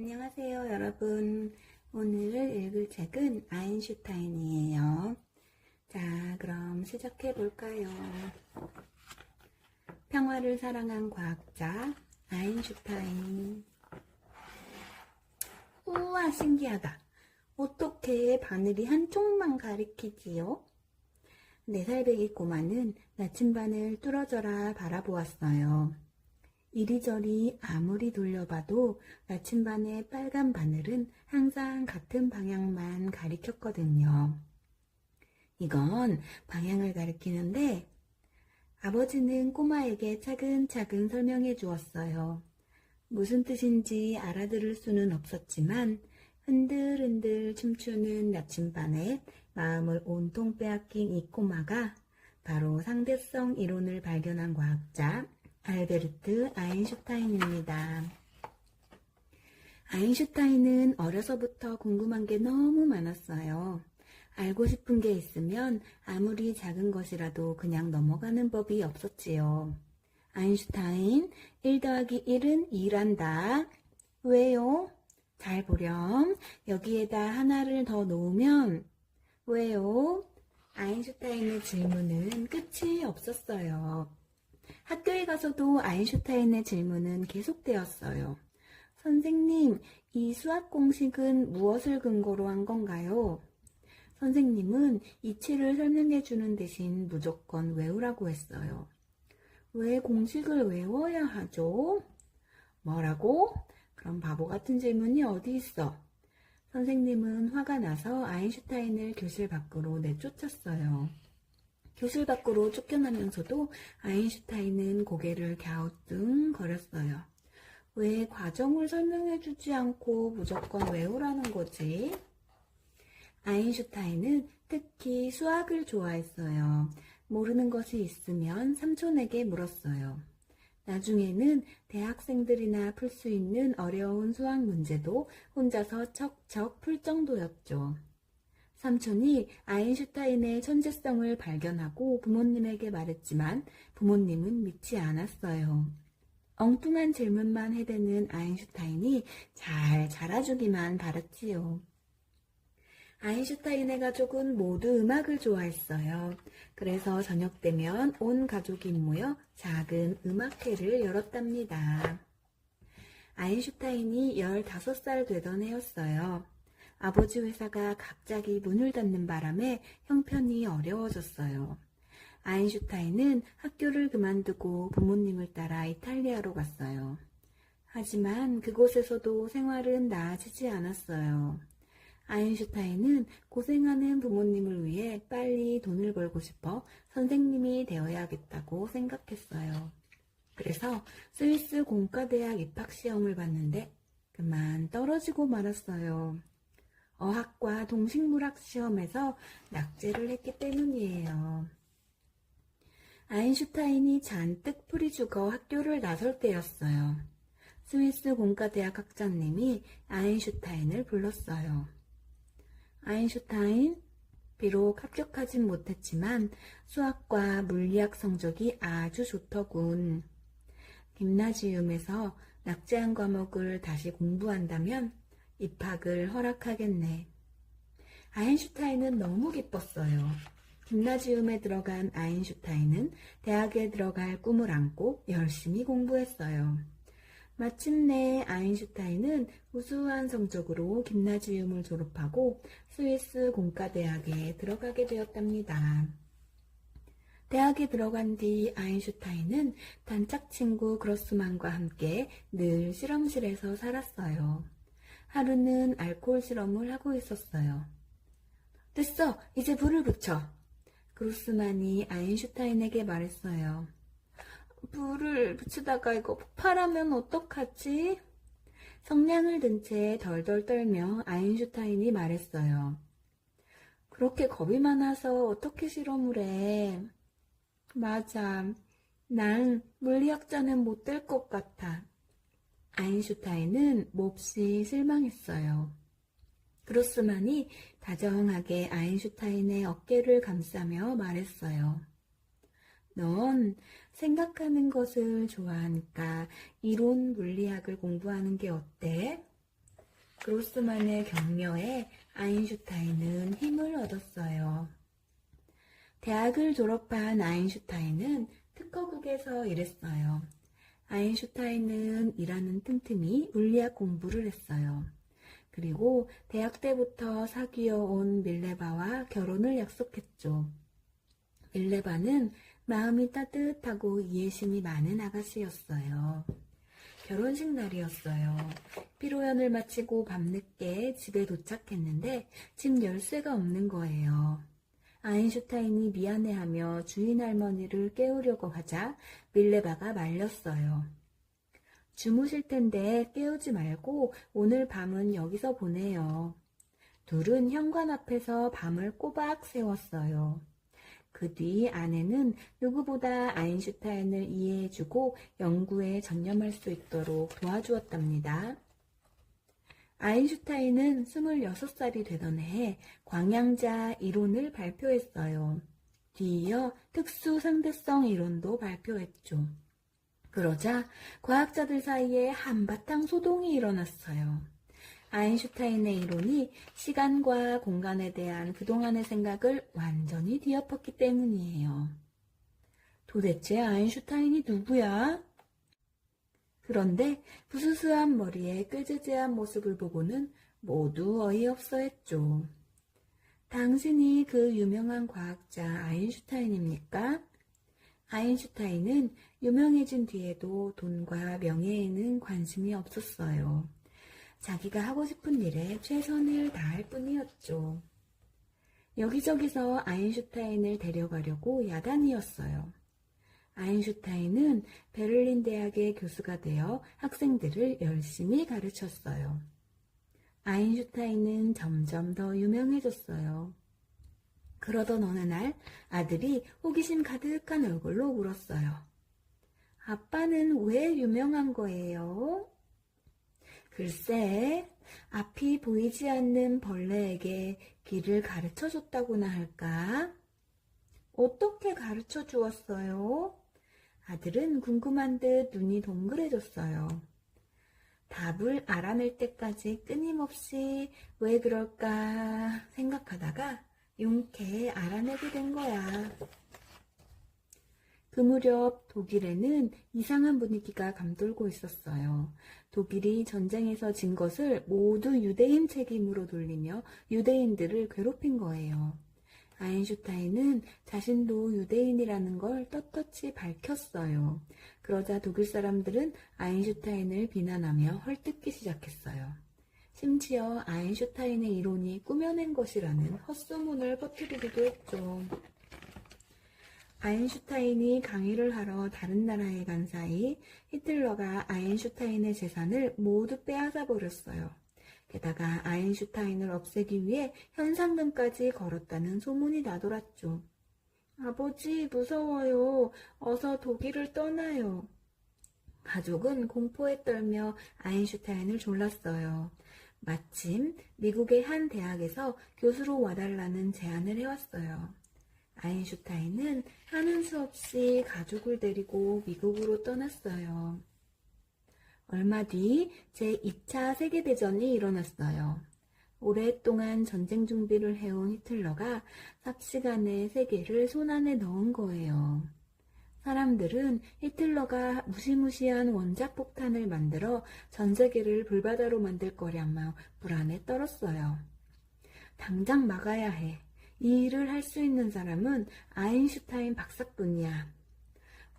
안녕하세요, 여러분. 오늘 읽을 책은 아인슈타인이에요. 자, 그럼 시작해 볼까요? 평화를 사랑한 과학자 아인슈타인. 우와, 신기하다. 어떻게 바늘이 한쪽만 가리키지요? 4살배기 꼬마는 나침반을 뚫어져라 바라보았어요. 이리저리 아무리 돌려봐도 나침반의 빨간 바늘은 항상 같은 방향만 가리켰거든요. 이건 방향을 가리키는데 아버지는 꼬마에게 차근차근 설명해 주었어요. 무슨 뜻인지 알아들을 수는 없었지만 흔들흔들 춤추는 나침반에 마음을 온통 빼앗긴 이 꼬마가 바로 상대성 이론을 발견한 과학자 알베르트 아인슈타인입니다. 아인슈타인은 어려서부터 궁금한 게 너무 많았어요. 알고 싶은 게 있으면 아무리 작은 것이라도 그냥 넘어가는 법이 없었지요. 아인슈타인, 1 더하기 1은 2란다. 왜요? 잘 보렴. 여기에다 하나를 더 놓으면 왜요? 아인슈타인의 질문은 끝이 없었어요. 학교에 가서도 아인슈타인의 질문은 계속되었어요. 선생님, 이 수학 공식은 무엇을 근거로 한 건가요? 선생님은 이치를 설명해 주는 대신 무조건 외우라고 했어요. 왜 공식을 외워야 하죠? 뭐라고? 그럼 바보 같은 질문이 어디 있어? 선생님은 화가 나서 아인슈타인을 교실 밖으로 내쫓았어요. 교실 밖으로 쫓겨나면서도 아인슈타인은 고개를 갸우뚱거렸어요. 왜 과정을 설명해주지 않고 무조건 외우라는 거지? 아인슈타인은 특히 수학을 좋아했어요. 모르는 것이 있으면 삼촌에게 물었어요. 나중에는 대학생들이나 풀 수 있는 어려운 수학 문제도 혼자서 척척 풀 정도였죠. 삼촌이 아인슈타인의 천재성을 발견하고 부모님에게 말했지만 부모님은 믿지 않았어요. 엉뚱한 질문만 해대는 아인슈타인이 잘 자라주기만 바랐지요. 아인슈타인의 가족은 모두 음악을 좋아했어요. 그래서 저녁 되면 온 가족이 모여 작은 음악회를 열었답니다. 아인슈타인이 15살 되던 해였어요. 아버지 회사가 갑자기 문을 닫는 바람에 형편이 어려워졌어요. 아인슈타인은 학교를 그만두고 부모님을 따라 이탈리아로 갔어요. 하지만 그곳에서도 생활은 나아지지 않았어요. 아인슈타인은 고생하는 부모님을 위해 빨리 돈을 벌고 싶어 선생님이 되어야겠다고 생각했어요. 그래서 스위스 공과대학 입학시험을 봤는데 그만 떨어지고 말았어요. 어학과 동식물학 시험에서 낙제를 했기 때문이에요. 아인슈타인이 잔뜩 풀이 죽어 학교를 나설 때였어요. 스위스 공과대학 학장님이 아인슈타인을 불렀어요. 아인슈타인, 비록 합격하진 못했지만 수학과 물리학 성적이 아주 좋더군. 김나지움에서 낙제한 과목을 다시 공부한다면 입학을 허락하겠네. 아인슈타인은 너무 기뻤어요. 김나지움에 들어간 아인슈타인은 대학에 들어갈 꿈을 안고 열심히 공부했어요. 마침내 아인슈타인은 우수한 성적으로 김나지움을 졸업하고 스위스 공과대학에 들어가게 되었답니다. 대학에 들어간 뒤 아인슈타인은 단짝 친구 그로스만과 함께 늘 실험실에서 살았어요. 하루는 알코올 실험을 하고 있었어요. 됐어, 이제 불을 붙여. 그로스만이 아인슈타인에게 말했어요. 불을 붙이다가 이거 폭발하면 어떡하지? 성냥을 든 채 덜덜 떨며 아인슈타인이 말했어요. 그렇게 겁이 많아서 어떻게 실험을 해? 맞아, 난 물리학자는 못 될 것 같아. 아인슈타인은 몹시 실망했어요. 그로스만이 다정하게 아인슈타인의 어깨를 감싸며 말했어요. 넌 생각하는 것을 좋아하니까 이론 물리학을 공부하는 게 어때? 그로스만의 격려에 아인슈타인은 힘을 얻었어요. 대학을 졸업한 아인슈타인은 특허국에서 일했어요. 아인슈타인은 일하는 틈틈이 물리학 공부를 했어요. 그리고 대학 때부터 사귀어온 밀레바와 결혼을 약속했죠. 밀레바는 마음이 따뜻하고 이해심이 많은 아가씨였어요. 결혼식 날이었어요. 피로연을 마치고 밤늦게 집에 도착했는데 집 열쇠가 없는 거예요. 아인슈타인이 미안해하며 주인 할머니를 깨우려고 하자 밀레바가 말렸어요. 주무실 텐데 깨우지 말고 오늘 밤은 여기서 보내요. 둘은 현관 앞에서 밤을 꼬박 새웠어요. 그 뒤 아내는 누구보다 아인슈타인을 이해해주고 연구에 전념할 수 있도록 도와주었답니다. 아인슈타인은 26살이 되던 해에 광양자 이론을 발표했어요. 뒤이어 특수 상대성 이론도 발표했죠. 그러자 과학자들 사이에 한바탕 소동이 일어났어요. 아인슈타인의 이론이 시간과 공간에 대한 그동안의 생각을 완전히 뒤엎었기 때문이에요. 도대체 아인슈타인이 누구야? 그런데 부스스한 머리에 꾀지지한 모습을 보고는 모두 어이없어 했죠. 당신이 그 유명한 과학자 아인슈타인입니까? 아인슈타인은 유명해진 뒤에도 돈과 명예에는 관심이 없었어요. 자기가 하고 싶은 일에 최선을 다할 뿐이었죠. 여기저기서 아인슈타인을 데려가려고 야단이었어요. 아인슈타인은 베를린 대학의 교수가 되어 학생들을 열심히 가르쳤어요. 아인슈타인은 점점 더 유명해졌어요. 그러던 어느 날 아들이 호기심 가득한 얼굴로 물었어요. 아빠는 왜 유명한 거예요? 글쎄, 앞이 보이지 않는 벌레에게 길을 가르쳐줬다고나 할까? 어떻게 가르쳐 주었어요? 아들은 궁금한 듯 눈이 동그래졌어요. 답을 알아낼 때까지 끊임없이 왜 그럴까 생각하다가 용케 알아내게 된 거야. 그 무렵 독일에는 이상한 분위기가 감돌고 있었어요. 독일이 전쟁에서 진 것을 모두 유대인 책임으로 돌리며 유대인들을 괴롭힌 거예요. 아인슈타인은 자신도 유대인이라는 걸 떳떳이 밝혔어요. 그러자 독일 사람들은 아인슈타인을 비난하며 헐뜯기 시작했어요. 심지어 아인슈타인의 이론이 꾸며낸 것이라는 헛소문을 퍼뜨리기도 했죠. 아인슈타인이 강의를 하러 다른 나라에 간 사이 히틀러가 아인슈타인의 재산을 모두 빼앗아 버렸어요. 게다가 아인슈타인을 없애기 위해 현상금까지 걸었다는 소문이 나돌았죠. 아버지, 무서워요. 어서 독일을 떠나요. 가족은 공포에 떨며 아인슈타인을 졸랐어요. 마침 미국의 한 대학에서 교수로 와달라는 제안을 해왔어요. 아인슈타인은 하는 수 없이 가족을 데리고 미국으로 떠났어요. 얼마 뒤 제2차 세계대전이 일어났어요. 오랫동안 전쟁 준비를 해온 히틀러가 삽시간에 세계를 손안에 넣은 거예요. 사람들은 히틀러가 무시무시한 원자폭탄을 만들어 전 세계를 불바다로 만들 거라며 불안에 떨었어요. 당장 막아야 해. 이 일을 할 수 있는 사람은 아인슈타인 박사뿐이야.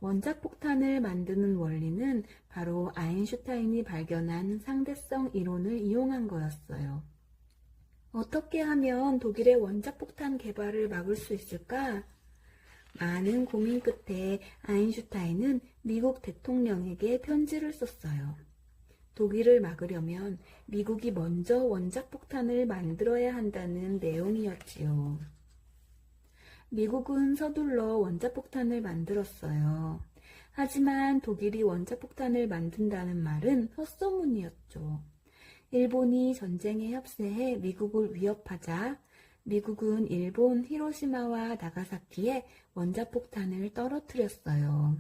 원자폭탄을 만드는 원리는 바로 아인슈타인이 발견한 상대성 이론을 이용한 거였어요. 어떻게 하면 독일의 원자폭탄 개발을 막을 수 있을까? 많은 고민 끝에 아인슈타인은 미국 대통령에게 편지를 썼어요. 독일을 막으려면 미국이 먼저 원자폭탄을 만들어야 한다는 내용이었지요. 미국은 서둘러 원자폭탄을 만들었어요. 하지만 독일이 원자폭탄을 만든다는 말은 헛소문이었죠. 일본이 전쟁에 협세해 미국을 위협하자 미국은 일본 히로시마와 나가사키에 원자폭탄을 떨어뜨렸어요.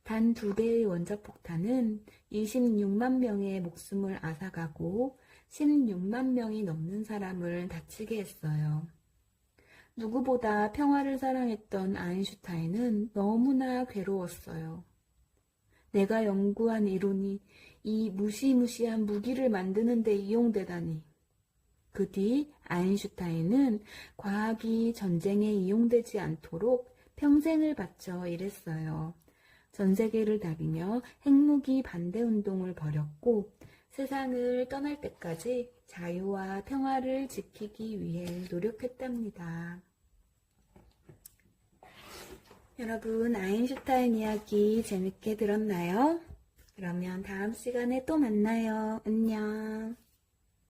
단 2대의 원자폭탄은 26만 명의 목숨을 앗아가고 16만 명이 넘는 사람을 다치게 했어요. 누구보다 평화를 사랑했던 아인슈타인은 너무나 괴로웠어요. 내가 연구한 이론이 이 무시무시한 무기를 만드는 데 이용되다니. 그 뒤 아인슈타인은 과학이 전쟁에 이용되지 않도록 평생을 바쳐 일했어요. 전 세계를 다니며 핵무기 반대 운동을 벌였고 세상을 떠날 때까지 자유와 평화를 지키기 위해 노력했답니다. 여러분, 아인슈타인 이야기 재밌게 들었나요? 그러면 다음 시간에 또 만나요. 안녕.